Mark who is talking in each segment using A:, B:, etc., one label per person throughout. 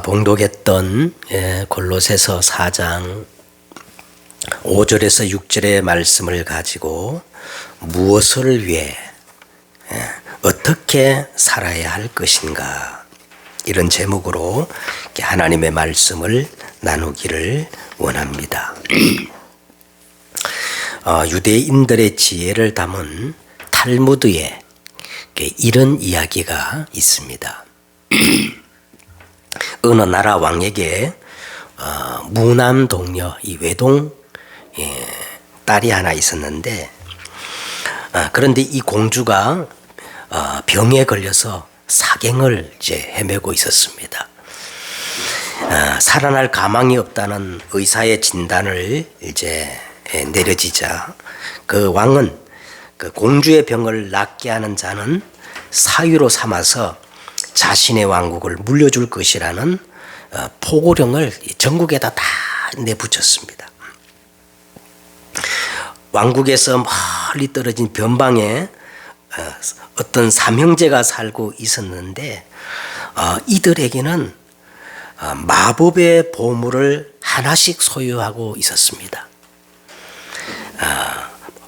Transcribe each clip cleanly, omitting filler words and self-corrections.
A: 봉독했던 골로새서 4장 5절에서 6절의 말씀을 가지고 무엇을 위해 어떻게 살아야 할 것인가, 이런 제목으로 하나님의 말씀을 나누기를 원합니다. 유대인들의 지혜를 담은 탈무드에 이런 이야기가 있습니다. 어느 나라 왕에게 무남 동녀, 이 외동 딸이 하나 있었는데, 그런데 이 공주가 병에 걸려서 사경을 헤매고 있었습니다. 살아날 가망이 없다는 의사의 진단을 내려지자 그 왕은 그 공주의 병을 낫게 하는 자는 사유로 삼아서 자신의 왕국을 물려줄 것이라는 포고령을 전국에다 다 내붙였습니다. 왕국에서 멀리 떨어진 변방에 어떤 삼형제가 살고 있었는데, 이들에게는 마법의 보물을 하나씩 소유하고 있었습니다.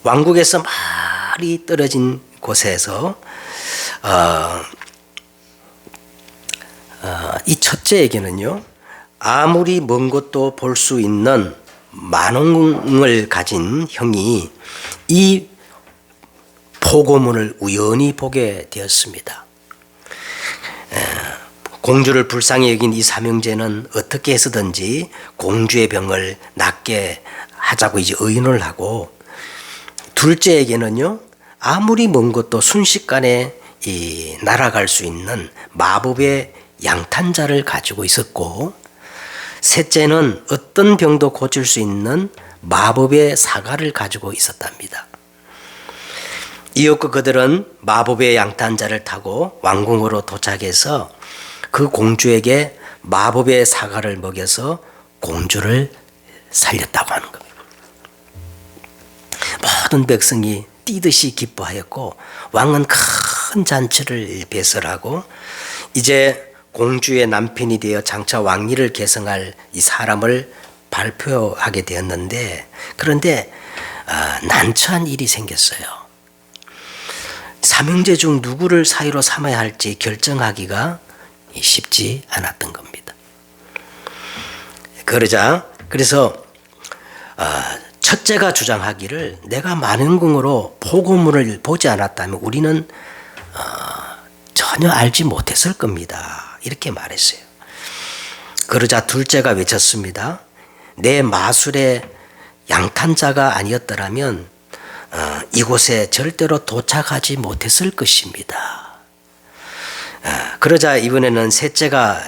A: 왕국에서 멀리 떨어진 곳에서 이 첫째에게는요, 아무리 먼 곳도 볼 수 있는 만원을 가진 형이 이 포고문을 우연히 보게 되었습니다. 공주를 불쌍히 여긴 이 삼형제는 어떻게 해서든지 공주의 병을 낫게 하자고 의논을 하고, 둘째에게는요, 아무리 먼 곳도 순식간에 날아갈 수 있는 마법의 양탄자를 가지고 있었고, 셋째는 어떤 병도 고칠 수 있는 마법의 사과를 가지고 있었답니다. 이윽고 그들은 마법의 양탄자를 타고 왕궁으로 도착해서 그 공주에게 마법의 사과를 먹여서 공주를 살렸다고 하는 겁니다. 모든 백성이 뛰듯이 기뻐하였고, 왕은 큰 잔치를 배설하고, 이제 공주의 남편이 되어 장차 왕위를 계승할 이 사람을 발표하게 되었는데, 그런데 난처한 일이 생겼어요. 삼형제 중 누구를 사위로 삼아야 할지 결정하기가 쉽지 않았던 겁니다. 그래서 첫째가 주장하기를, 내가 만원궁으로 포고문을 보지 않았다면 우리는 전혀 알지 못했을 겁니다, 이렇게 말했어요. 그러자 둘째가 외쳤습니다. 내 마술의 양탄자가 아니었더라면 이곳에 절대로 도착하지 못했을 것입니다. 그러자 이번에는 셋째가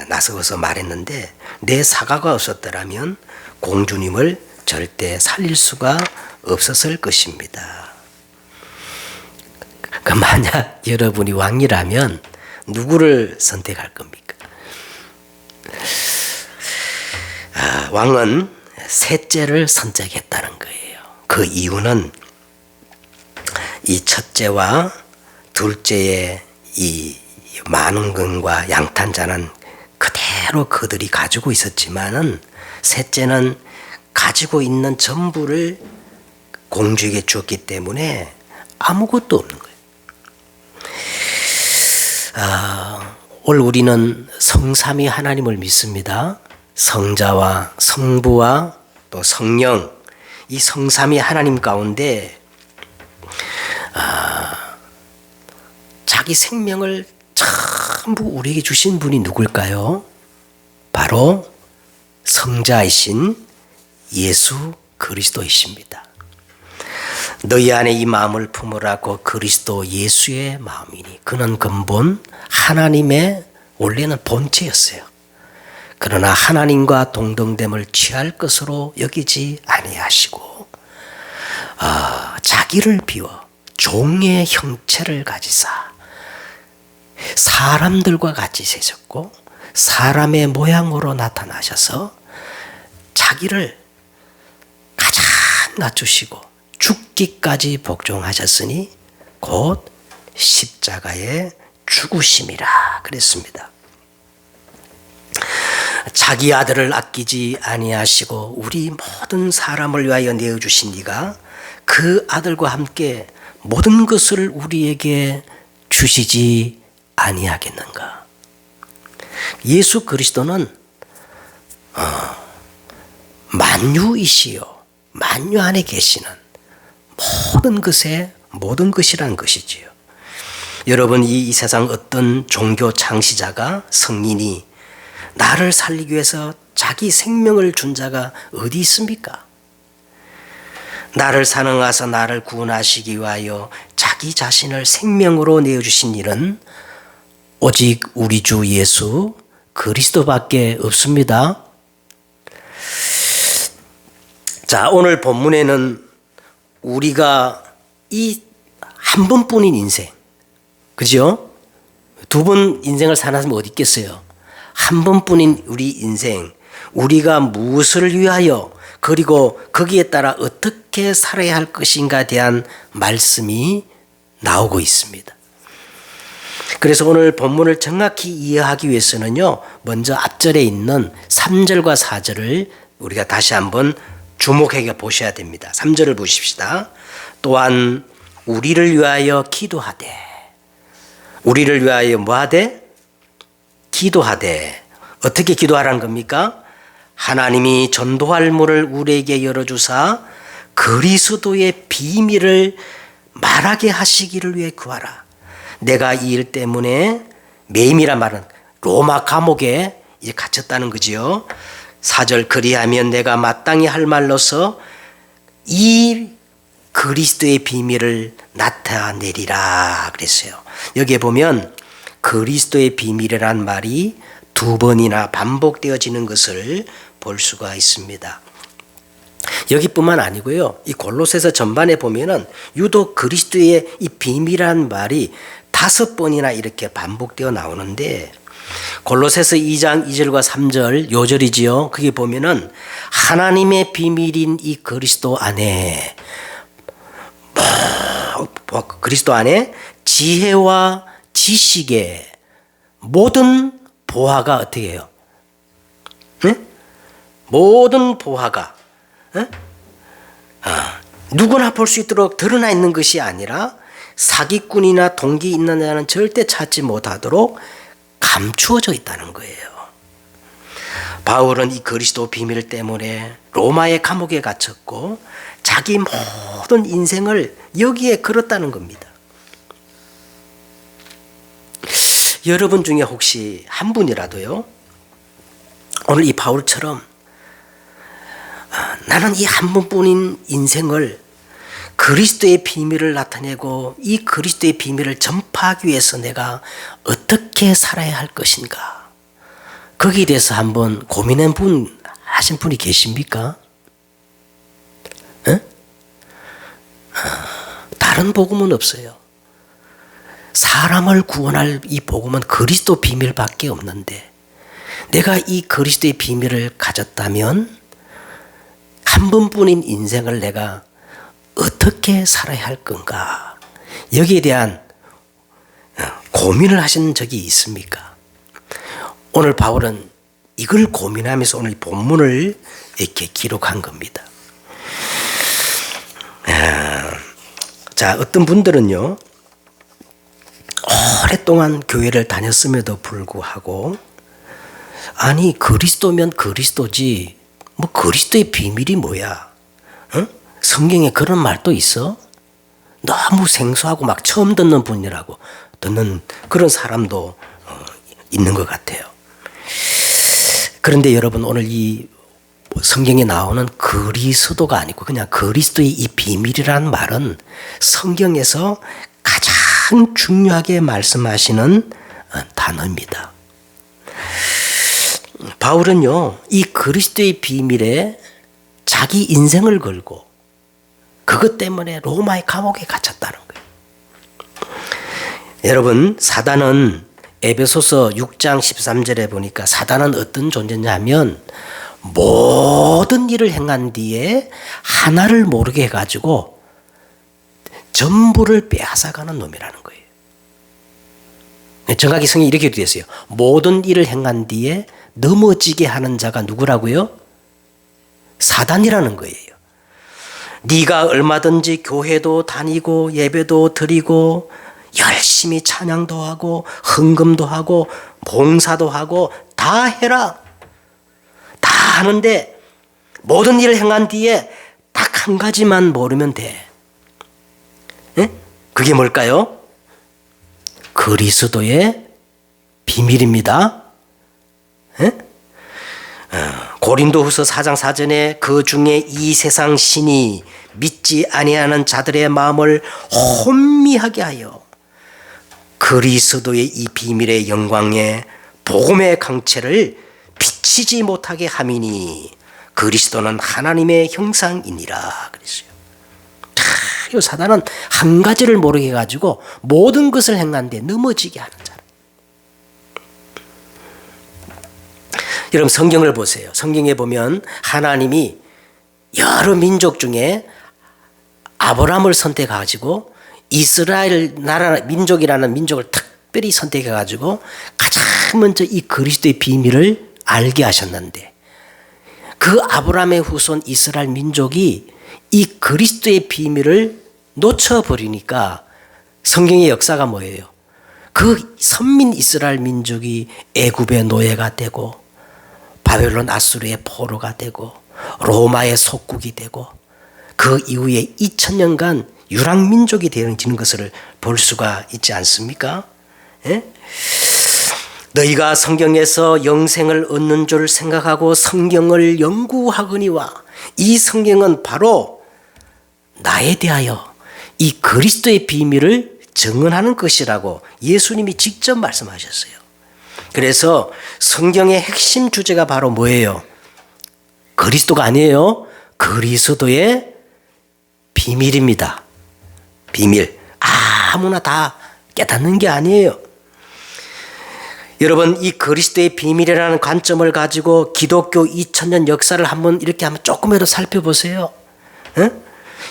A: 나서서 말했는데, 내 사과가 없었더라면 공주님을 절대 살릴 수가 없었을 것입니다. 만약 여러분이 왕이라면 누구를 선택할 겁니까? 왕은 셋째를 선택했다는 거예요. 그 이유는 이 첫째와 둘째의 이 만원금과 양탄자는 그대로 그들이 가지고 있었지만은, 셋째는 가지고 있는 전부를 공주에게 주었기 때문에 아무것도 없는 거예요. 오늘 우리는 성삼위 하나님을 믿습니다. 성자와 성부와 또 성령, 이 성삼위 하나님 가운데 자기 생명을 전부 우리에게 주신 분이 누굴까요? 바로 성자이신 예수 그리스도이십니다. 너희 안에 이 마음을 품으라고 그리스도 예수의 마음이니, 그는 근본 하나님의 원래는 본체였어요. 그러나 하나님과 동등됨을 취할 것으로 여기지 아니하시고 자기를 비워 종의 형체를 가지사 사람들과 같이 세셨고, 사람의 모양으로 나타나셔서 자기를 가장 낮추시고 죽기까지 복종하셨으니 곧 십자가의 죽으심이라 그랬습니다. 자기 아들을 아끼지 아니하시고 우리 모든 사람을 위하여 내어주신 네가 그 아들과 함께 모든 것을 우리에게 주시지 아니하겠는가. 예수 그리스도는 만유이시요 만유 안에 계시는 모든 것의 모든 것이란 것이지요. 여러분, 이 세상 어떤 종교 창시자가 성인이 나를 살리기 위해서 자기 생명을 준 자가 어디 있습니까? 나를 사랑하사 나를 구원하시기 위하여 자기 자신을 생명으로 내어주신 일은 오직 우리 주 예수 그리스도밖에 없습니다. 자, 오늘 본문에는 우리가 이 한 번뿐인 인생, 그죠? 두 번 인생을 사는 사람이 어디 있겠어요? 한 번뿐인 우리 인생, 우리가 무엇을 위하여 그리고 거기에 따라 어떻게 살아야 할 것인가에 대한 말씀이 나오고 있습니다. 그래서 오늘 본문을 정확히 이해하기 위해서는요, 먼저 앞절에 있는 3절과 4절을 우리가 다시 한번 주목해 보셔야 됩니다. 3절을 보십시다. 또한 우리를 위하여 기도하되, 우리를 위하여 뭐하되? 기도하되. 어떻게 기도하라는 겁니까? 하나님이 전도할 문을 우리에게 열어주사 그리스도의 비밀을 말하게 하시기를 위해 구하라. 내가 이 일 때문에 매임이란 말은 로마 감옥에 이제 갇혔다는 거지요. 4절, 그리하면 내가 마땅히 할 말로서 이 그리스도의 비밀을 나타내리라 그랬어요. 여기에 보면 그리스도의 비밀이란 말이 두 번이나 반복되어지는 것을 볼 수가 있습니다. 여기뿐만 아니고요, 이 골로새서 전반에 보면은 유독 그리스도의 이 비밀이란 말이 5번이나 이렇게 반복되어 나오는데, 골로새서 2장 2절과 3절 요절이지요. 거기 보면은 하나님의 비밀인 이 그리스도 안에 그리스도 안에 지혜와 지식의 모든 보화가 어떻게 해요? 네? 모든 보화가 누구나 볼 수 있도록 드러나 있는 것이 아니라 사기꾼이나 동기 있는 자는 절대 찾지 못하도록 감추어져 있다는 거예요. 바울은 이 그리스도 비밀 때문에 로마의 감옥에 갇혔고 자기 모든 인생을 여기에 걸었다는 겁니다. 여러분 중에 혹시 한 분이라도요, 오늘 이 바울처럼 나는 이 한 번뿐인 인생을 그리스도의 비밀을 나타내고 이 그리스도의 비밀을 전파하기 위해서 내가 어떻게 살아야 할 것인가, 거기에 대해서 한번 하신 분이 계십니까? 다른 복음은 없어요. 사람을 구원할 이 복음은 그리스도 비밀밖에 없는데, 내가 이 그리스도의 비밀을 가졌다면 한 번뿐인 인생을 내가 어떻게 살아야 할 건가, 여기에 대한 고민을 하신 적이 있습니까? 오늘 바울은 이걸 고민하면서 오늘 본문을 이렇게 기록한 겁니다. 자, 어떤 분들은요, 오랫동안 교회를 다녔음에도 불구하고, 아니 그리스도면 그리스도지 뭐 그리스도의 비밀이 뭐야? 성경에 그런 말도 있어? 너무 생소하고 막 처음 듣는 분이라고 듣는 그런 사람도 있는 것 같아요. 그런데 여러분, 오늘 이 성경에 나오는 그리스도가 아니고 그냥 그리스도의 이 비밀이라는 말은 성경에서 가장 중요하게 말씀하시는 단어입니다. 바울은요, 이 그리스도의 비밀에 자기 인생을 걸고 그것 때문에 로마의 감옥에 갇혔다는 거예요. 여러분, 사단은 에베소서 6장 13절에 보니까 사단은 어떤 존재냐면 모든 일을 행한 뒤에 하나를 모르게 해가지고 전부를 빼앗아가는 놈이라는 거예요. 정확히 성경이 이렇게 되어 있어요. 모든 일을 행한 뒤에 넘어지게 하는 자가 누구라고요? 사단이라는 거예요. 네가 얼마든지 교회도 다니고 예배도 드리고 열심히 찬양도 하고 헌금도 하고 봉사도 하고 다 해라. 다 하는데 모든 일을 행한 뒤에 딱 한 가지만 모르면 돼. 예? 그게 뭘까요? 그리스도의 비밀입니다. 예? 고린도후서 4장 4절에 그 중에 이 세상 신이 믿지 아니하는 자들의 마음을 혼미하게 하여 그리스도의 이 비밀의 영광에 복음의 강체를 비치지 못하게 함이니 그리스도는 하나님의 형상이니라 그랬어요. 이 사단은 한 가지를 모르게 해가지고 모든 것을 행하는데 넘어지게 하는 자라. 여러분 성경을 보세요. 성경에 보면 하나님이 여러 민족 중에 아브라함을 선택해가지고 이스라엘 나라 민족이라는 민족을 특별히 선택해가지고 가장 먼저 이 그리스도의 비밀을 알게 하셨는데 그 아브라함의 후손 이스라엘 민족이 이 그리스도의 비밀을 놓쳐버리니까 성경의 역사가 뭐예요? 그 선민 이스라엘 민족이 애굽의 노예가 되고 바벨론 아수르의 포로가 되고 로마의 속국이 되고 그 이후에 2000년간 유랑민족이 되어지는 것을 볼 수가 있지 않습니까? 예? 너희가 성경에서 영생을 얻는 줄 생각하고 성경을 연구하거니와 이 성경은 바로 나에 대하여 이 그리스도의 비밀을 증언하는 것이라고 예수님이 직접 말씀하셨어요. 그래서 성경의 핵심 주제가 바로 뭐예요? 그리스도가 아니에요. 그리스도의 비밀입니다. 비밀. 아무나 다 깨닫는 게 아니에요. 여러분 이 그리스도의 비밀이라는 관점을 가지고 기독교 2000년 역사를 한번 이렇게 한번 조금이라도 살펴보세요. 에?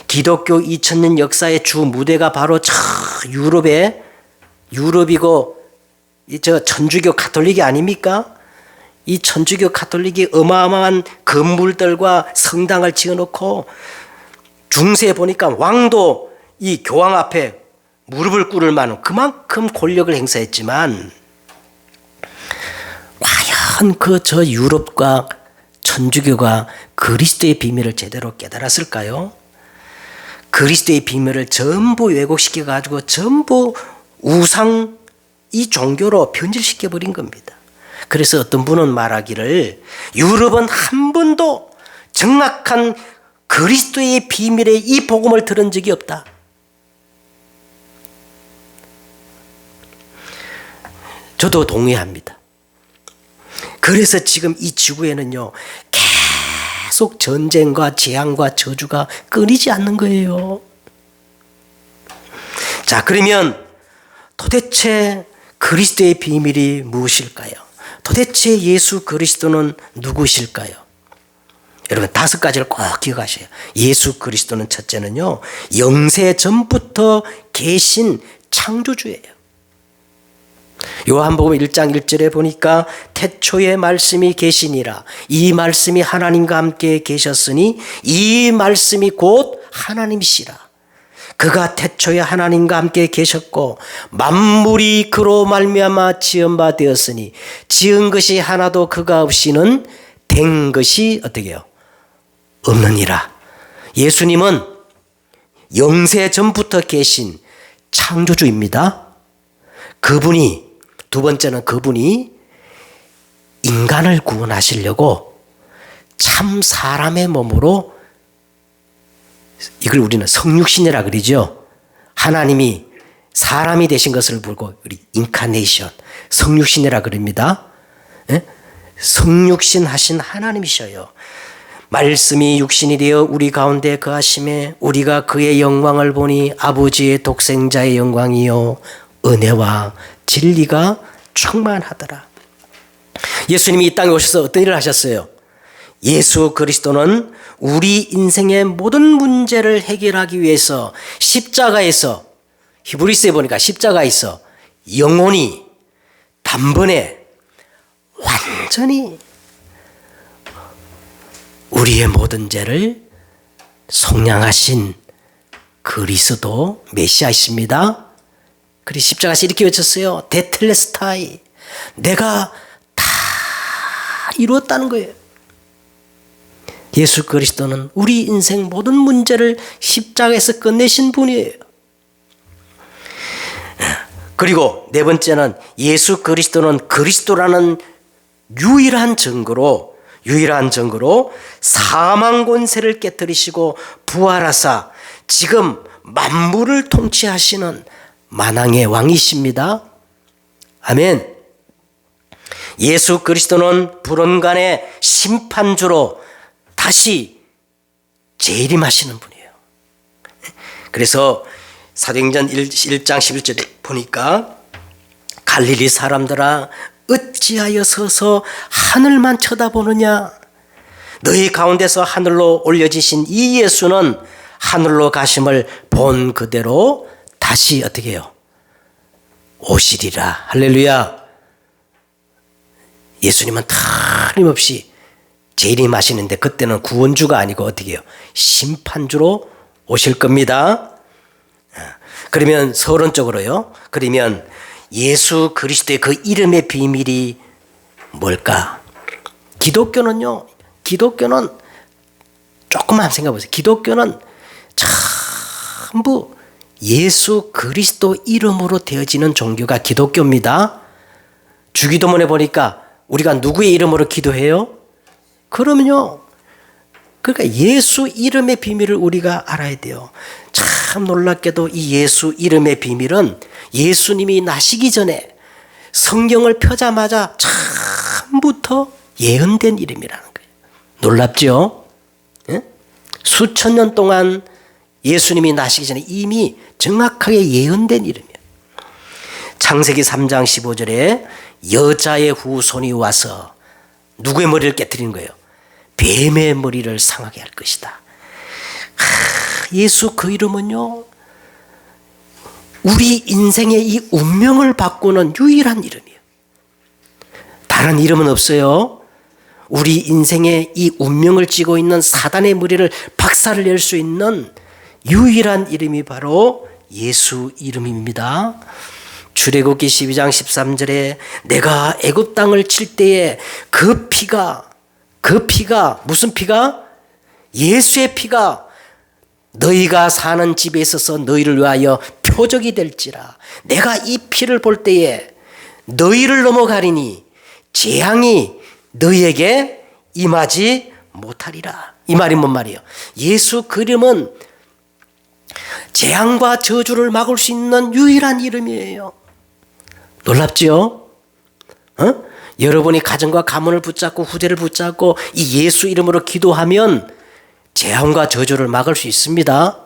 A: 기독교 2000년 역사의 주 무대가 바로 저 유럽이고 저 천주교 가톨릭이 아닙니까? 이 천주교 가톨릭이 어마어마한 건물들과 성당을 지어놓고 중세에 보니까 왕도 이 교황 앞에 무릎을 꿇을 만한 그만큼 권력을 행사했지만 과연 저 유럽과 천주교가 그리스도의 비밀을 제대로 깨달았을까요? 그리스도의 비밀을 전부 왜곡시켜 가지고 전부 우상 이 종교로 변질시켜 버린 겁니다. 그래서 어떤 분은 말하기를 유럽은 한 번도 정확한 그리스도의 비밀의 이 복음을 들은 적이 없다. 저도 동의합니다. 그래서 지금 이 지구에는요 계속 전쟁과 재앙과 저주가 끊이지 않는 거예요. 자, 그러면 도대체 그리스도의 비밀이 무엇일까요? 도대체 예수 그리스도는 누구실까요? 여러분 5가지를 꼭 기억하셔요. 예수 그리스도는 첫째는요 영세 전부터 계신 창조주예요. 요한복음 1장 1절에 보니까 태초에 말씀이 계시니라. 이 말씀이 하나님과 함께 계셨으니 이 말씀이 곧 하나님이시라. 그가 태초에 하나님과 함께 계셨고 만물이 그로 말미암아 지은 바 되었으니 지은 것이 하나도 그가 없이는 된 것이 어떻게 해요? 없느니라. 예수님은 영세 전부터 계신 창조주입니다. 그분이 두 번째는 그분이 인간을 구원하시려고 참 사람의 몸으로 이걸 우리는 성육신이라 그러죠. 하나님이 사람이 되신 것을 보고 우리 인카네이션 성육신이라 그럽니다. 예? 성육신 하신 하나님이셔요. 말씀이 육신이 되어 우리 가운데 거하심에 우리가 그의 영광을 보니 아버지의 독생자의 영광이요 은혜와 진리가 충만하더라. 예수님이 이 땅에 오셔서 어떤 일을 하셨어요? 예수 그리스도는 우리 인생의 모든 문제를 해결하기 위해서 십자가에서 히브리서에 보니까 십자가에서 영원히 단번에 완전히 우리의 모든 죄를 속량하신 그리스도 메시아이십니다. 그리고 십자가에서 이렇게 외쳤어요. 데텔레스타이, 내가 다 이루었다는 거예요. 예수 그리스도는 우리 인생 모든 문제를 십자가에서 끝내신 분이에요. 그리고 네 번째는 예수 그리스도는 그리스도라는 유일한 증거로 사망 권세를 깨뜨리시고 부활하사 지금 만물을 통치하시는 만왕의 왕이십니다. 아멘. 예수 그리스도는 불언간의 심판주로 다시 재림하시는 분이에요. 그래서 사도행전 1장 11절에 보니까 갈릴리 사람들아 어찌하여 서서 하늘만 쳐다보느냐, 너희 가운데서 하늘로 올려지신 이 예수는 하늘로 가심을 본 그대로 다시 어떻게 해요? 오시리라. 할렐루야. 예수님은 틀림없이 재림하시는데 그때는 구원주가 아니고 어떻게 해요? 심판주로 오실 겁니다. 그러면 서론적으로요. 그러면 예수 그리스도의 그 이름의 비밀이 뭘까? 기독교는 조금만 생각해 보세요. 기독교는 전부 예수 그리스도 이름으로 되어지는 종교가 기독교입니다. 주기도문에 보니까 우리가 누구의 이름으로 기도해요? 그러면요. 그러니까 예수 이름의 비밀을 우리가 알아야 돼요. 참 놀랍게도 이 예수 이름의 비밀은 예수님이 나시기 전에 성경을 펴자마자 처음부터 예언된 이름이라는 거예요. 놀랍죠? 예? 수천 년 동안 예수님이 나시기 전에 이미 정확하게 예언된 이름이에요. 창세기 3장 15절에 여자의 후손이 와서 누구의 머리를 깨뜨리는 거예요? 뱀의 머리를 상하게 할 것이다. 예수 그 이름은요, 우리 인생의 이 운명을 바꾸는 유일한 이름이에요. 다른 이름은 없어요. 우리 인생의 이 운명을 쥐고 있는 사단의 머리를 박살을 낼 수 있는 유일한 이름이 바로 예수 이름입니다. 출애굽기 12장 13절에 내가 애굽 땅을 칠 때에 그 피가 무슨 피가? 예수의 피가 너희가 사는 집에 있어서 너희를 위하여 표적이 될지라. 내가 이 피를 볼 때에 너희를 넘어가리니 재앙이 너희에게 임하지 못하리라. 이 말이 뭔 말이에요? 예수 그 이름은 재앙과 저주를 막을 수 있는 유일한 이름이에요. 놀랍지요? 여러분이 가정과 가문을 붙잡고 후대를 붙잡고 이 예수 이름으로 기도하면 재앙과 저주를 막을 수 있습니다.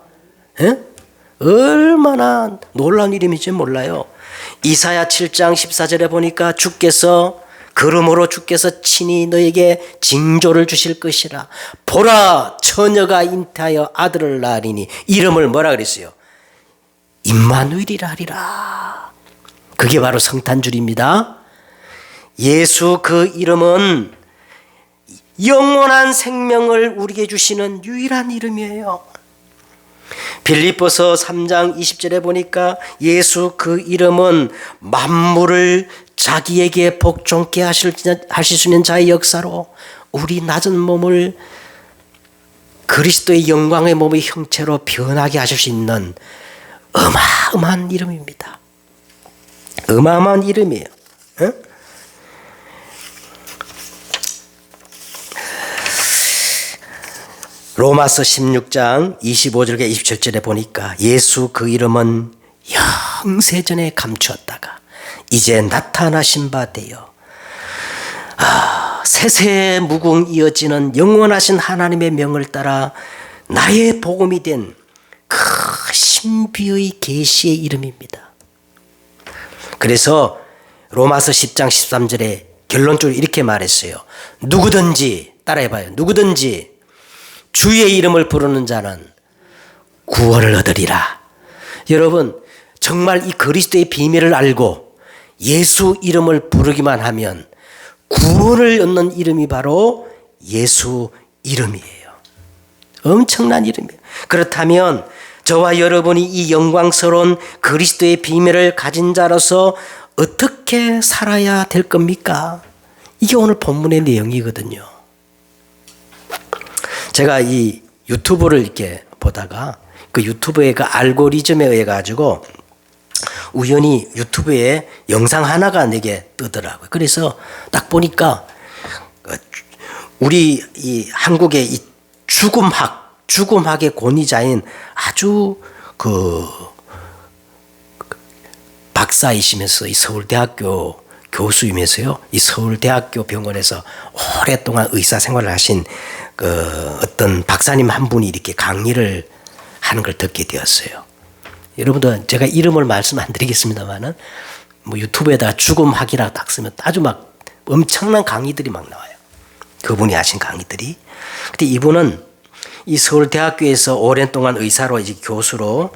A: 얼마나 놀라운 이름인지 몰라요. 이사야 7장 14절에 보니까 그러므로 주께서 친히 너에게 징조를 주실 것이라. 보라, 처녀가 잉태하여 아들을 낳으리니 이름을 뭐라 그랬어요? 임마누엘이라 하리라. 그게 바로 성탄절입니다. 예수 그 이름은 영원한 생명을 우리에게 주시는 유일한 이름이에요. 빌립보서 3장 20절에 보니까 예수 그 이름은 만물을 자기에게 복종케 하실 수 있는 자의 역사로 우리 낮은 몸을 그리스도의 영광의 몸의 형체로 변하게 하실 수 있는 어마어마한 이름입니다. 어마어마한 이름이에요. 로마서 16장 25절과 27절에 보니까 예수 그 이름은 영세전에 감추었다가 이제 나타나신 바 되어 세세 무궁 이어지는 영원하신 하나님의 명을 따라 나의 복음이 된 그 신비의 계시의 이름입니다. 그래서 로마서 10장 13절에 결론적으로 이렇게 말했어요. 누구든지 따라해봐요. 누구든지 주의 이름을 부르는 자는 구원을 얻으리라. 여러분 정말 이 그리스도의 비밀을 알고 예수 이름을 부르기만 하면 구원을 얻는 이름이 바로 예수 이름이에요. 엄청난 이름이에요. 그렇다면 저와 여러분이 이 영광스러운 그리스도의 비밀을 가진 자로서 어떻게 살아야 될 겁니까? 이게 오늘 본문의 내용이거든요. 제가 이 유튜브를 이렇게 보다가 그 유튜브의 그 알고리즘에 의해 가지고 우연히 유튜브에 영상 하나가 내게 뜨더라고요. 그래서 딱 보니까 우리 이 한국의 이 죽음학의 권위자인 아주 그 박사이시면서 이 서울대학교 교수이면서요, 이 서울대학교 병원에서 오랫동안 의사 생활을 하신 그 어떤 박사님 한 분이 이렇게 강의를 하는 걸 듣게 되었어요. 여러분들 제가 이름을 말씀 안 드리겠습니다만은 뭐 유튜브에다가 죽음학이라고 딱 쓰면 아주 막 엄청난 강의들이 막 나와요. 그분이 하신 강의들이. 근데 이분은 이 서울대학교에서 오랜 동안 의사로 이제 교수로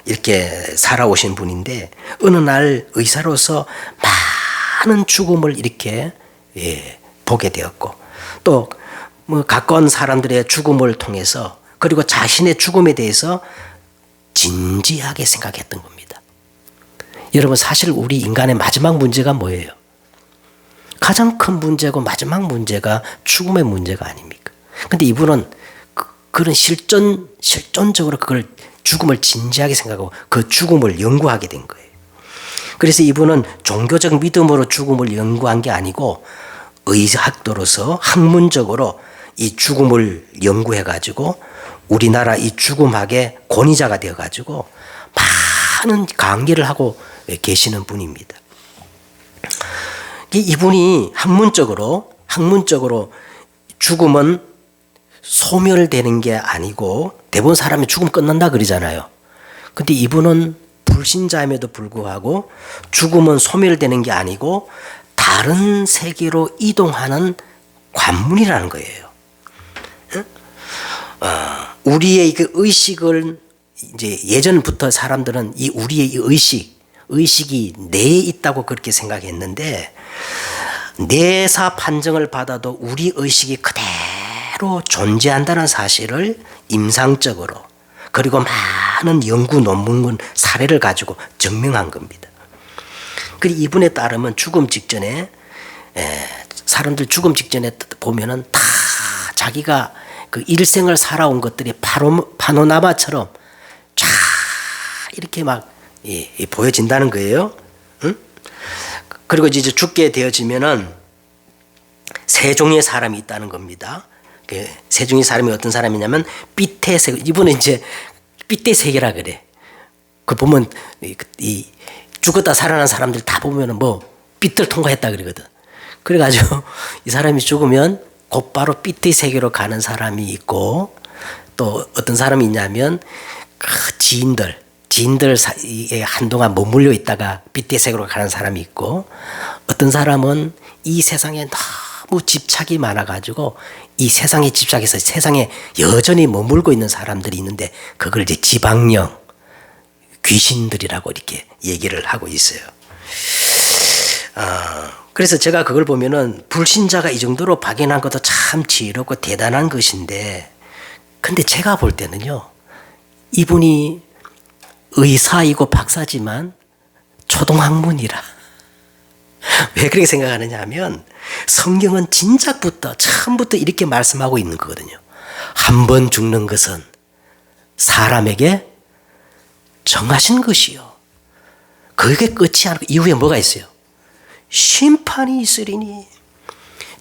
A: 이렇게 살아오신 분인데 어느 날 의사로서 많은 죽음을 이렇게 보게 되었고 또 뭐 가까운 사람들의 죽음을 통해서 그리고 자신의 죽음에 대해서 진지하게 생각했던 겁니다. 여러분 사실 우리 인간의 마지막 문제가 뭐예요? 가장 큰 문제고 마지막 문제가 죽음의 문제가 아닙니까? 근데 이분은 그런 실존적으로 그걸 죽음을 진지하게 생각하고 그 죽음을 연구하게 된 거예요. 그래서 이분은 종교적 믿음으로 죽음을 연구한 게 아니고 의학도로서 학문적으로 이 죽음을 연구해 가지고 우리나라 이 죽음학의 권위자가 되어 가지고 많은 강의를 하고 계시는 분입니다. 이분이 학문적으로 죽음은 소멸되는 게 아니고 대부분 사람이 죽음 끝난다 그러잖아요. 근데 이분은 불신자임에도 불구하고 죽음은 소멸되는 게 아니고 다른 세계로 이동하는 관문이라는 거예요. 우리의 그 의식을 이제 예전부터 사람들은 이 우리의 의식이 내에 있다고 그렇게 생각했는데 내사 판정을 받아도 우리 의식이 그대로 존재한다는 사실을 임상적으로 그리고 많은 연구 논문 사례를 가지고 증명한 겁니다. 그리고 이분에 따르면 죽음 직전에 사람들 죽음 직전에 보면은 다 자기가 그 일생을 살아온 것들이 파노라마처럼 쫙 이렇게 막 보여진다는 거예요. 응? 그리고 이제 죽게 되어지면은 세 종의 사람이 있다는 겁니다. 세 종의 사람이 어떤 사람이냐면 삐태세계, 이분은 이제 삐태세계라 그래. 그 보면 이 죽었다 살아난 사람들 다 보면은 뭐 삐들 통과했다 그러거든. 그래가지고 이 사람이 죽으면 곧바로 삐태세계로 가는 사람이 있고 또 어떤 사람이 있냐면 그 지인들 사이에 한동안 머물러 있다가 삐태세계로 가는 사람이 있고 어떤 사람은 이 세상에 너무 집착이 많아가지고 이 세상에 집착해서 세상에 여전히 머물고 있는 사람들이 있는데 그걸 이제 지방령 귀신들이라고 이렇게 얘기를 하고 있어요. 그래서 제가 그걸 보면은 불신자가 이 정도로 박연한 것도 참 지혜롭고 대단한 것인데 근데 제가 볼 때는요 이분이 의사이고 박사지만 초등학문이라 왜 그렇게 생각하느냐 하면 성경은 진작부터 처음부터 이렇게 말씀하고 있는 거거든요. 한 번 죽는 것은 사람에게 정하신 것이요 그게 끝이 아니고 이후에 뭐가 있어요? 심판이 있으리니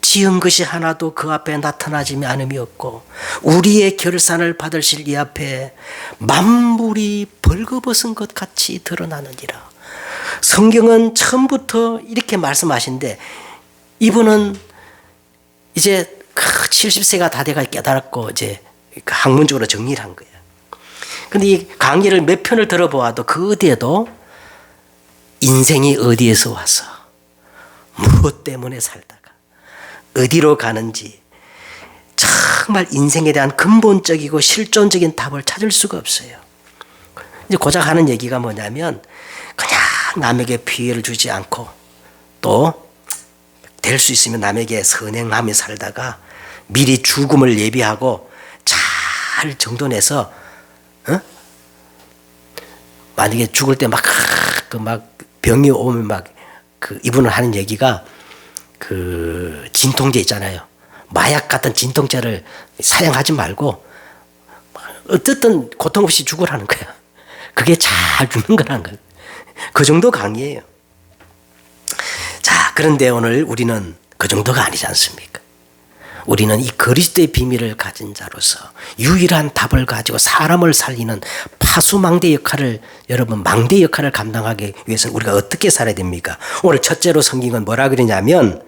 A: 지은 것이 하나도 그 앞에 나타나지 않음이 없고 우리의 결산을 받으실 이 앞에 만물이 벌거벗은 것 같이 드러나느니라. 성경은 처음부터 이렇게 말씀하신데 이분은 이제 70세가 다 돼가 깨달았고 이제 학문적으로 정리를 한 거예요. 근데 이 강의를 몇 편을 들어보아도 그 어디에도 인생이 어디에서 와서 무엇 때문에 살다가 어디로 가는지 정말 인생에 대한 근본적이고 실존적인 답을 찾을 수가 없어요. 이제 고작 하는 얘기가 뭐냐면 그냥 남에게 피해를 주지 않고 또 될 수 있으면 남에게 선행하며 살다가 미리 죽음을 예비하고 잘 정돈해서 만약에 죽을 때 막 병이 오면 이분은 하는 얘기가 진통제 있잖아요. 마약 같은 진통제를 사용하지 말고 어쨌든 고통 없이 죽으라는 거야. 그게 잘 죽는 거라는 거야. 그 정도 강의예요. 자, 그런데 오늘 우리는 그 정도가 아니지 않습니까? 우리는 이 그리스도의 비밀을 가진 자로서 유일한 답을 가지고 사람을 살리는 파수망대 역할을, 여러분 망대 역할을 감당하기 위해서는 우리가 어떻게 살아야 됩니까? 오늘 첫째로 성경은 뭐라 그러냐면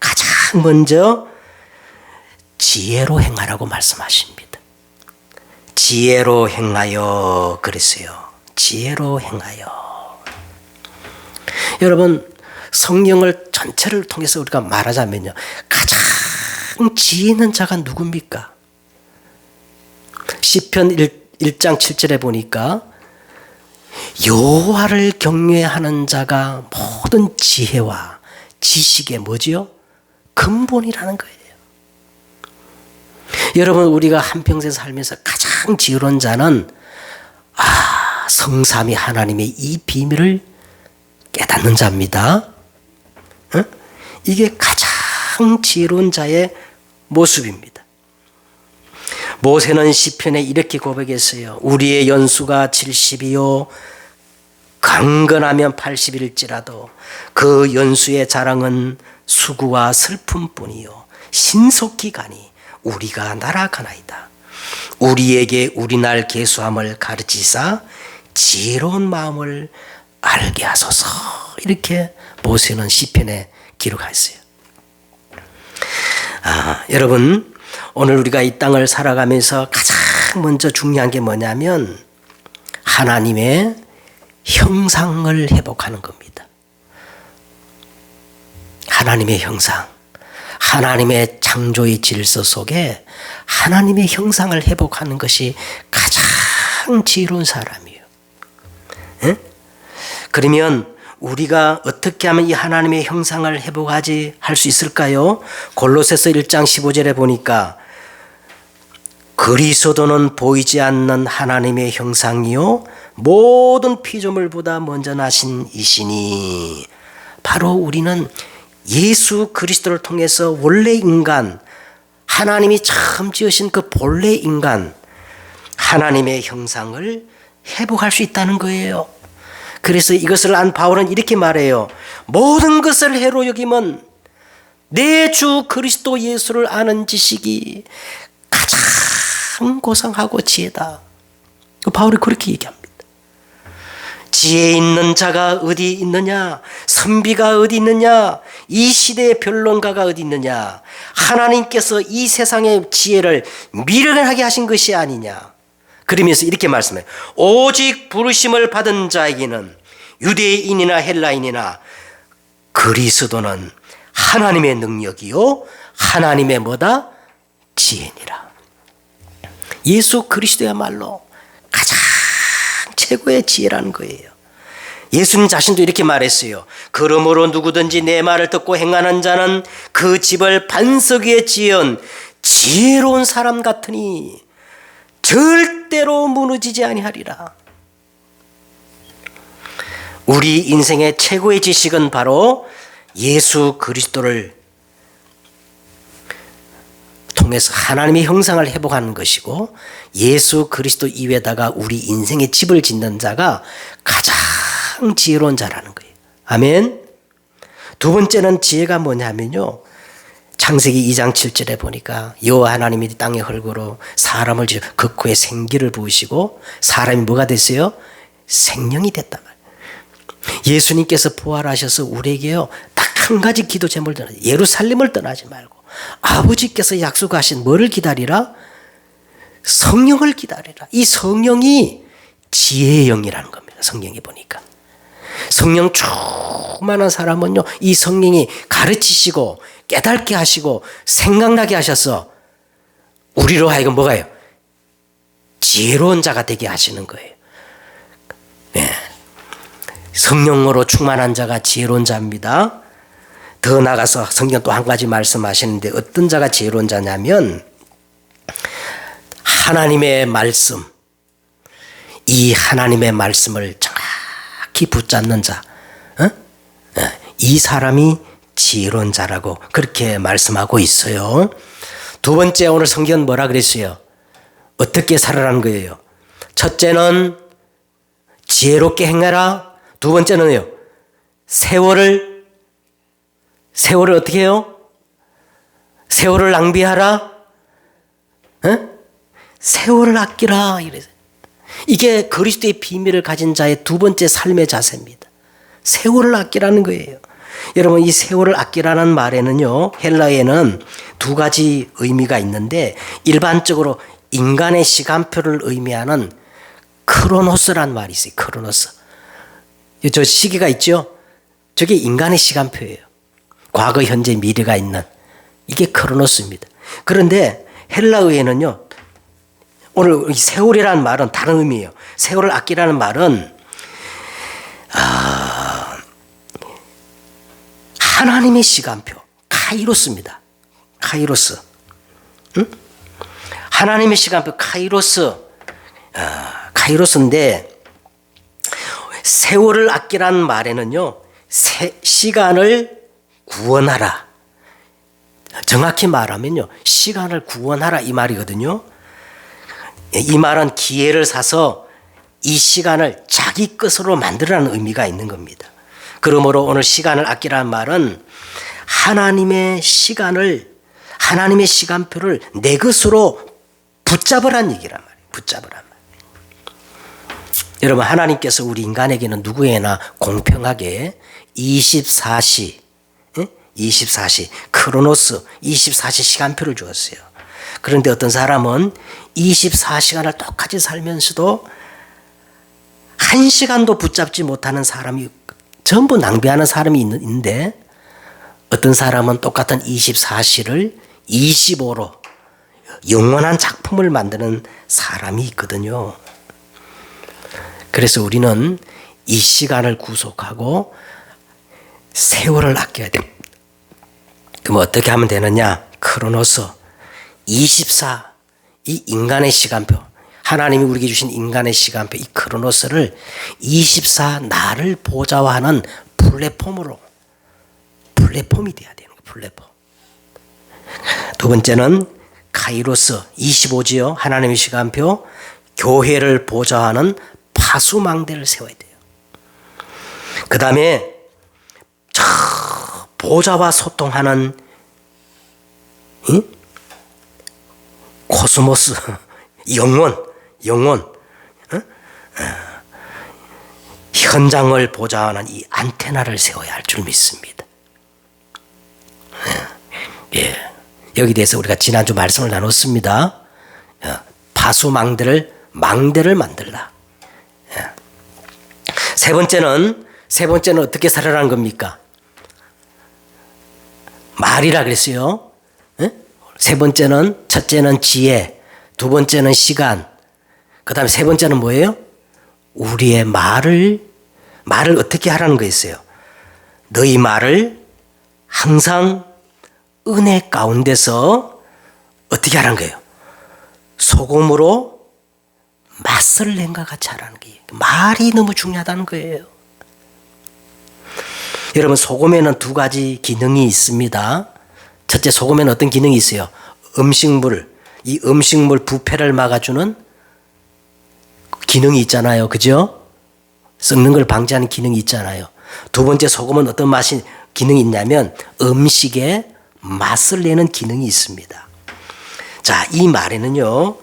A: 가장 먼저 지혜로 행하라고 말씀하십니다. 지혜로 행하여 그랬어요. 지혜로 행하여. 여러분 성경을 전체를 통해서 우리가 말하자면요, 가장 지혜 있는 자가 누굽니까? 시편 1장 7절에 보니까 여호와를 경외하는 자가 모든 지혜와 지식의 뭐지요? 근본이라는 거예요. 여러분 우리가 한평생 살면서 가장 지혜로운 자는 성삼위 하나님의 이 비밀을 깨닫는 자입니다. 이게 가장 지혜로운 자의 모습입니다. 모세는 시편에 이렇게 고백했어요. 우리의 연수가 70이요 강건하면 80일지라도 그 연수의 자랑은 수구와 슬픔뿐이요 신속히 가니 우리가 날아가나이다. 우리에게 우리날 계수함을 가르치사 지혜로운 마음을 알게 하소서. 이렇게 모세는 시편에 기록했어요. 여러분 오늘 우리가 이 땅을 살아가면서 가장 먼저 중요한 게 뭐냐면 하나님의 형상을 회복하는 겁니다. 하나님의 형상, 하나님의 창조의 질서 속에 하나님의 형상을 회복하는 것이 가장 지혜로운 사람이에요. 그러면 우리가 어떻게 하면 이 하나님의 형상을 회복하지 할 수 있을까요? 골로새서 1장 15절에 보니까 그리스도는 보이지 않는 하나님의 형상이요 모든 피조물보다 먼저 나신 이시니. 바로 우리는 예수 그리스도를 통해서 원래 인간, 하나님이 처음 지으신 그 본래 인간, 하나님의 형상을 회복할 수 있다는 거예요. 그래서 이것을 안 바울은 이렇게 말해요. 모든 것을 해로 여기면 내 주 그리스도 예수를 아는 지식이 가장 고상하고 지혜다. 바울이 그렇게 얘기합니다. 지혜 있는 자가 어디 있느냐? 선비가 어디 있느냐? 이 시대의 변론가가 어디 있느냐? 하나님께서 이 세상의 지혜를 미련하게 하신 것이 아니냐? 그러면서 이렇게 말씀해요. 오직 부르심을 받은 자에게는 유대인이나 헬라인이나 그리스도는 하나님의 능력이요 하나님의 뭐다? 지혜니라. 예수 그리스도야말로 가장 최고의 지혜라는 거예요. 예수님 자신도 이렇게 말했어요. 그러므로 누구든지 내 말을 듣고 행하는 자는 그 집을 반석 위에 지은 지혜로운 사람 같으니 절대로 무너지지 아니하리라. 우리 인생의 최고의 지식은 바로 예수 그리스도를 통해서 하나님의 형상을 회복하는 것이고, 예수 그리스도 이외에다가 우리 인생의 집을 짓는 자가 가장 지혜로운 자라는 거예요. 아멘. 두 번째는 지혜가 뭐냐면요, 창세기 2장 7절에 보니까 여호와 하나님이 땅의 흙으로 사람을 지어 그 코에 생기를 부으시고 사람이 뭐가 됐어요? 생명이 됐단 말이에요. 예수님께서 부활하셔서 우리에게요 딱 한 가지 기도 제목을 떠나지, 예루살렘을 떠나지 말고 아버지께서 약속하신 뭐를 기다리라? 성령을 기다리라. 이 성령이 지혜의 영이라는 겁니다. 성경에 보니까 성령 충만한 사람은요 이 성령이 가르치시고 깨닫게 하시고 생각나게 하셔서 우리로 하여금 뭐가요? 지혜로운 자가 되게 하시는 거예요. 네. 성령으로 충만한 자가 지혜로운 자입니다. 더 나아가서 성경 또 한 가지 말씀하시는데 어떤 자가 지혜로운 자냐면 하나님의 말씀, 이 하나님의 말씀을 정확히 붙잡는 자, 이 사람이 지혜로운 자라고 그렇게 말씀하고 있어요. 두 번째 오늘 성경은 뭐라 그랬어요? 어떻게 살아라는 거예요? 첫째는 지혜롭게 행하라. 두 번째는요, 세월을 어떻게 해요? 세월을 낭비하라. 세월을 아끼라. 이래서 이게 그리스도의 비밀을 가진 자의 두 번째 삶의 자세입니다. 세월을 아끼라는 거예요. 여러분, 이 세월을 아끼라는 말에는요, 헬라어에는 두 가지 의미가 있는데 일반적으로 인간의 시간표를 의미하는 크로노스란 말이 있어요. 크로노스. 저 시계가 있죠? 저게 인간의 시간표예요. 과거, 현재, 미래가 있는 이게 크로노스입니다. 그런데 헬라어에는요, 오늘 이 세월이라는 말은 다른 의미예요. 세월을 아끼라는 말은 하나님의 시간표, 카이로스입니다. 카이로스. 하나님의 시간표, 카이로스인데 세월을 아끼라는 말에는요, 시간을 구원하라. 정확히 말하면요, 시간을 구원하라 이 말이거든요. 이 말은 기회를 사서 이 시간을 자기 것으로 만들라는 의미가 있는 겁니다. 그러므로 오늘 시간을 아끼라는 말은 하나님의 시간표를 내 것으로 붙잡으란 얘기란 말이에요. 붙잡으란 말. 여러분, 하나님께서 우리 인간에게는 누구에나 공평하게 24시 크로노스 24시 시간표를 주었어요. 그런데 어떤 사람은 24시간을 똑같이 살면서도 1시간도 붙잡지 못하는 사람이 전부 낭비하는 사람이 있는데, 어떤 사람은 똑같은 24시를 25로 영원한 작품을 만드는 사람이 있거든요. 그래서 우리는 이 시간을 구속하고 세월을 아껴야 돼요. 그럼 어떻게 하면 되느냐? 크로노스 24, 이 인간의 시간표, 하나님이 우리에게 주신 인간의 시간표, 이 크로노스를 24 나를 보좌화하는 플랫폼이 돼야 되는 거예요. 플랫폼. 두 번째는 카이로스 25지요. 하나님의 시간표, 교회를 보좌하는 파수망대를 세워야 돼요. 그 다음에 보좌와 소통하는 코스모스, 영원 현장을 보좌하는 이 안테나를 세워야 할 줄 믿습니다. 예. 여기 대해서 우리가 지난주 말씀을 나눴습니다. 파수망대를 만들라. 예. 세 번째는 어떻게 살아라는 겁니까? 말이라 그랬어요. 예? 세 번째는, 첫째는 지혜, 두 번째는 시간, 그 다음에 세 번째는 뭐예요? 우리의 말을 어떻게 하라는 거였어요? 너희 말을 항상 은혜 가운데서 어떻게 하라는 거예요? 소금으로 맛을 낸 것 같이 하라는 거예요. 말이 너무 중요하다는 거예요. 여러분, 소금에는 두 가지 기능이 있습니다. 첫째, 소금에는 어떤 기능이 있어요? 이 음식물 부패를 막아주는 기능이 있잖아요. 그죠? 썩는 걸 방지하는 기능이 있잖아요. 두 번째, 소금은 어떤 기능이 있냐면 음식에 맛을 내는 기능이 있습니다. 자, 이 말에는요,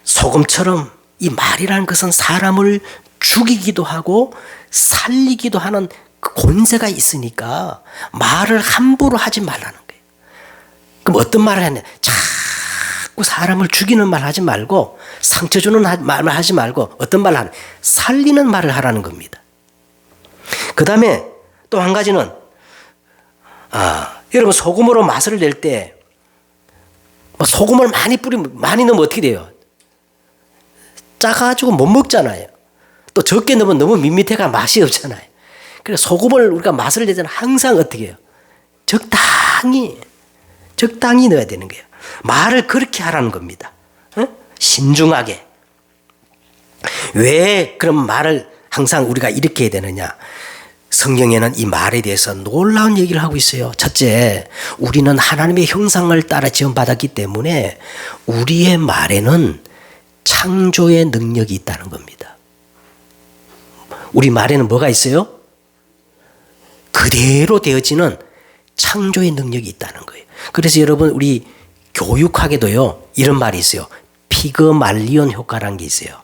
A: 소금처럼 이 말이라는 것은 사람을 죽이기도 하고 살리기도 하는 그 권세가 있으니까 말을 함부로 하지 말라는 거예요. 그럼 어떤 말을 하냐? 자꾸 사람을 죽이는 말 하지 말고, 상처 주는 말을 하지 말고, 어떤 말을 하냐? 살리는 말을 하라는 겁니다. 그 다음에 또 한 가지는, 여러분, 소금으로 맛을 낼 때 소금을 많이 넣으면 어떻게 돼요? 짜가지고 못 먹잖아요. 또 적게 넣으면 너무 밋밋해가 맛이 없잖아요. 그래서 소금을 우리가 맛을 내자면 항상 어떻게 해요? 적당히 넣어야 되는 거예요. 말을 그렇게 하라는 겁니다. 신중하게. 왜 그런 말을 항상 우리가 이렇게 해야 되느냐? 성경에는 이 말에 대해서 놀라운 얘기를 하고 있어요. 첫째, 우리는 하나님의 형상을 따라 지음받았기 때문에 우리의 말에는 창조의 능력이 있다는 겁니다. 우리 말에는 뭐가 있어요? 그대로 되어지는 창조의 능력이 있다는 거예요. 그래서 여러분, 우리 교육학에도요, 이런 말이 있어요. 피그말리온 효과라는 게 있어요.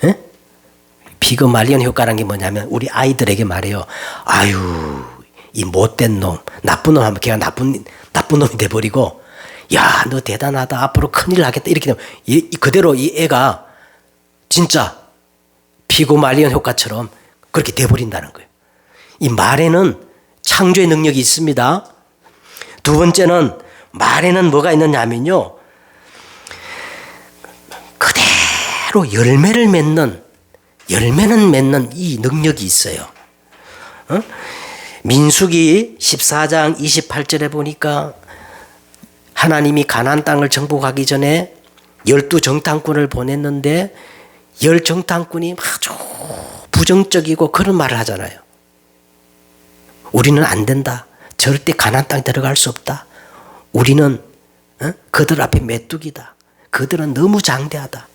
A: 에? 피그말리온 효과라는 게 뭐냐면, 우리 아이들에게 말해요. 아유, 이 못된 놈, 나쁜 놈 하면 걔가 나쁜 놈이 돼버리고, 야, 너 대단하다. 앞으로 큰일 나겠다. 이렇게 되면, 그대로 이 애가 진짜 피그말리온 효과처럼 그렇게 돼버린다는 거예요. 이 말에는 창조의 능력이 있습니다. 두 번째는 말에는 뭐가 있느냐 하면요, 그대로 열매는 맺는 이 능력이 있어요. 민수기 14장 28절에 보니까 하나님이 가나안 땅을 정복하기 전에 12정탐꾼을 보냈는데 10정탐꾼이 아주 부정적이고 그런 말을 하잖아요. 우리는 안 된다. 절대 가나안 땅에 들어갈 수 없다. 우리는 그들 앞에 메뚜기다. 그들은 너무 장대하다.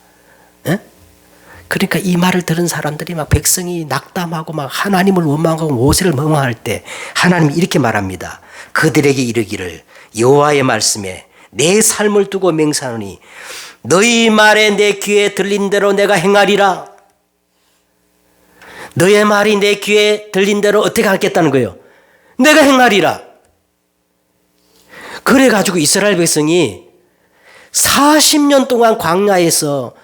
A: 그러니까 이 말을 들은 사람들이 막 백성이 낙담하고 막 하나님을 원망하고 모세를 멍망할 때 하나님이 이렇게 말합니다. 그들에게 이르기를 여호와의 말씀에 내 삶을 두고 맹세하노니 너희 말에 내 귀에 들린 대로 내가 행하리라. 너의 말이 내 귀에 들린 대로 어떻게 하겠다는 거예요? 내가 행하리라. 그래가지고 이스라엘 백성이 40년 동안 광야에서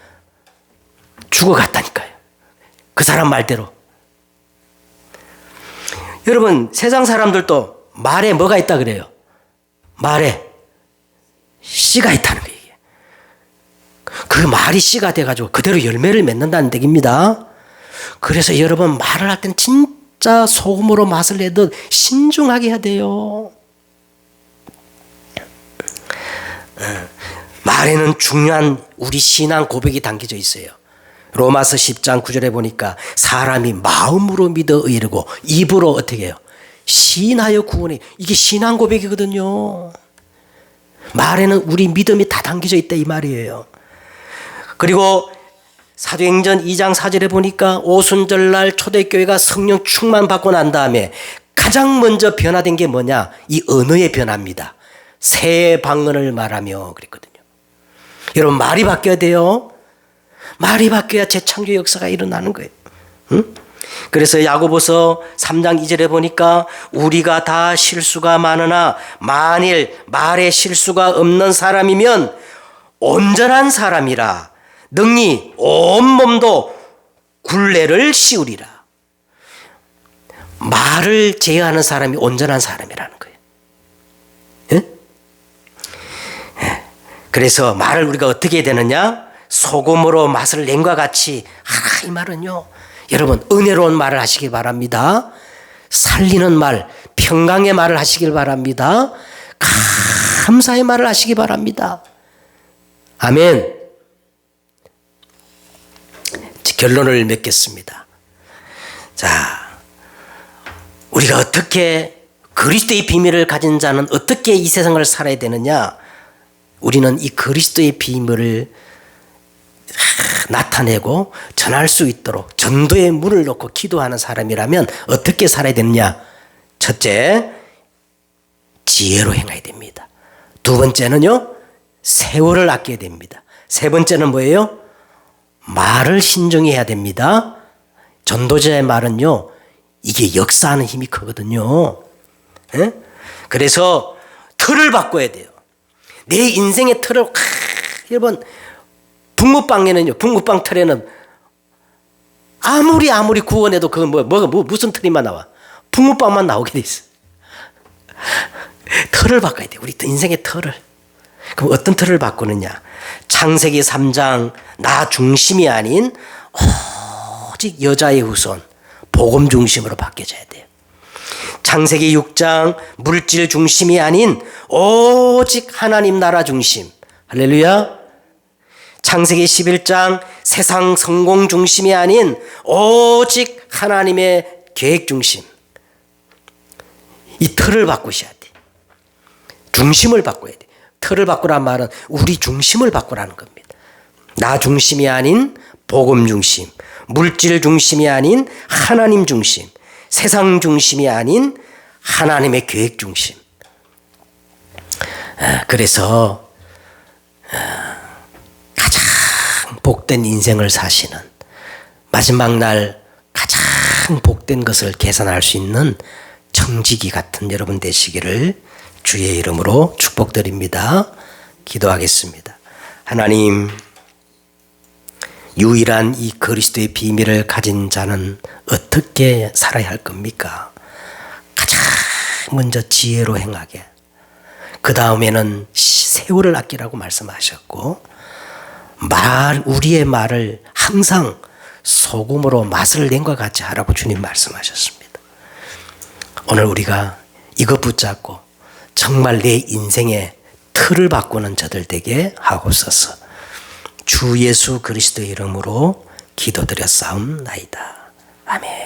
A: 죽어갔다니까요. 그 사람 말대로. 여러분, 세상 사람들도 말에 뭐가 있다 그래요? 말에 씨가 있다는 거예요. 그 말이 씨가 돼가지고 그대로 열매를 맺는다는 얘기입니다. 그래서 여러분, 말을 할 때는 진짜 소금으로 맛을 내듯 신중하게 해야 돼요. 말에는 중요한 우리 신앙 고백이 담겨져 있어요. 로마서 10장 9절에 보니까 사람이 마음으로 믿어 의르고 입으로 어떻게 해요? 시인하여 구원해. 이게 신앙 고백이거든요. 말에는 우리 믿음이 다 담겨져 있다 이 말이에요. 그리고 사도행전 2장 4절에 보니까 오순절날 초대교회가 성령 충만 받고 난 다음에 가장 먼저 변화된 게 뭐냐? 이 언어의 변화입니다. 새 방언을 말하며 그랬거든요. 여러분, 말이 바뀌어야 돼요. 말이 바뀌어야 재창조 역사가 일어나는 거예요. 응? 그래서 야고보서 3장 2절에 보니까 우리가 다 실수가 많으나 만일 말에 실수가 없는 사람이면 온전한 사람이라 능히 온몸도 굴레를 씌우리라. 말을 제어하는 사람이 온전한 사람이라는 거예요. 예? 그래서 말을 우리가 어떻게 해야 되느냐? 소금으로 맛을 낸과 같이. 이 말은요, 여러분, 은혜로운 말을 하시길 바랍니다. 살리는 말, 평강의 말을 하시길 바랍니다. 감사의 말을 하시기 바랍니다. 아멘. 결론을 맺겠습니다. 자, 우리가 어떻게 그리스도의 비밀을 가진 자는 어떻게 이 세상을 살아야 되느냐? 우리는 이 그리스도의 비밀을 나타내고 전할 수 있도록 전도의 문을 놓고 기도하는 사람이라면 어떻게 살아야 되느냐? 첫째, 지혜로 행해야 됩니다. 두 번째는요, 세월을 아껴야 됩니다. 세 번째는 뭐예요? 말을 신중히 해야 됩니다. 전도자의 말은요, 이게 역사하는 힘이 크거든요. 에? 그래서 틀을 바꿔야 돼요. 내 인생의 틀을 여러분, 붕어빵에는요, 붕어빵 틀에는 아무리 구원해도 그건 무슨 틀이만 나와? 붕어빵만 나오게 돼 있어. 틀을 바꿔야 돼. 우리 인생의 틀을. 그럼 어떤 틀을 바꾸느냐? 창세기 3장 나 중심이 아닌 오직 여자의 후손, 복음 중심으로 바뀌어져야 돼요. 창세기 6장 물질 중심이 아닌 오직 하나님 나라 중심. 할렐루야. 창세기 11장 세상 성공 중심이 아닌 오직 하나님의 계획 중심. 이 틀을 바꾸셔야 돼. 중심을 바꿔야 돼. 틀을 바꾸란 말은 우리 중심을 바꾸라는 겁니다. 나 중심이 아닌 복음 중심, 물질 중심이 아닌 하나님 중심, 세상 중심이 아닌 하나님의 계획 중심. 그래서 가장 복된 인생을 사시는, 마지막 날 가장 복된 것을 계산할 수 있는 청지기 같은 여러분 되시기를 주의 이름으로 축복드립니다. 기도하겠습니다. 하나님, 유일한 이 그리스도의 비밀을 가진 자는 어떻게 살아야 할 겁니까? 가장 먼저 지혜로 행하게, 그 다음에는 세월을 아끼라고 말씀하셨고, 우리의 말을 항상 소금으로 맛을 낸 것 같이 하라고 주님 말씀하셨습니다. 오늘 우리가 이것 붙잡고 정말 내 인생의 틀을 바꾸는 저들 되게 하옵소서. 주 예수 그리스도의 이름으로 기도드렸사옵나이다. 아멘.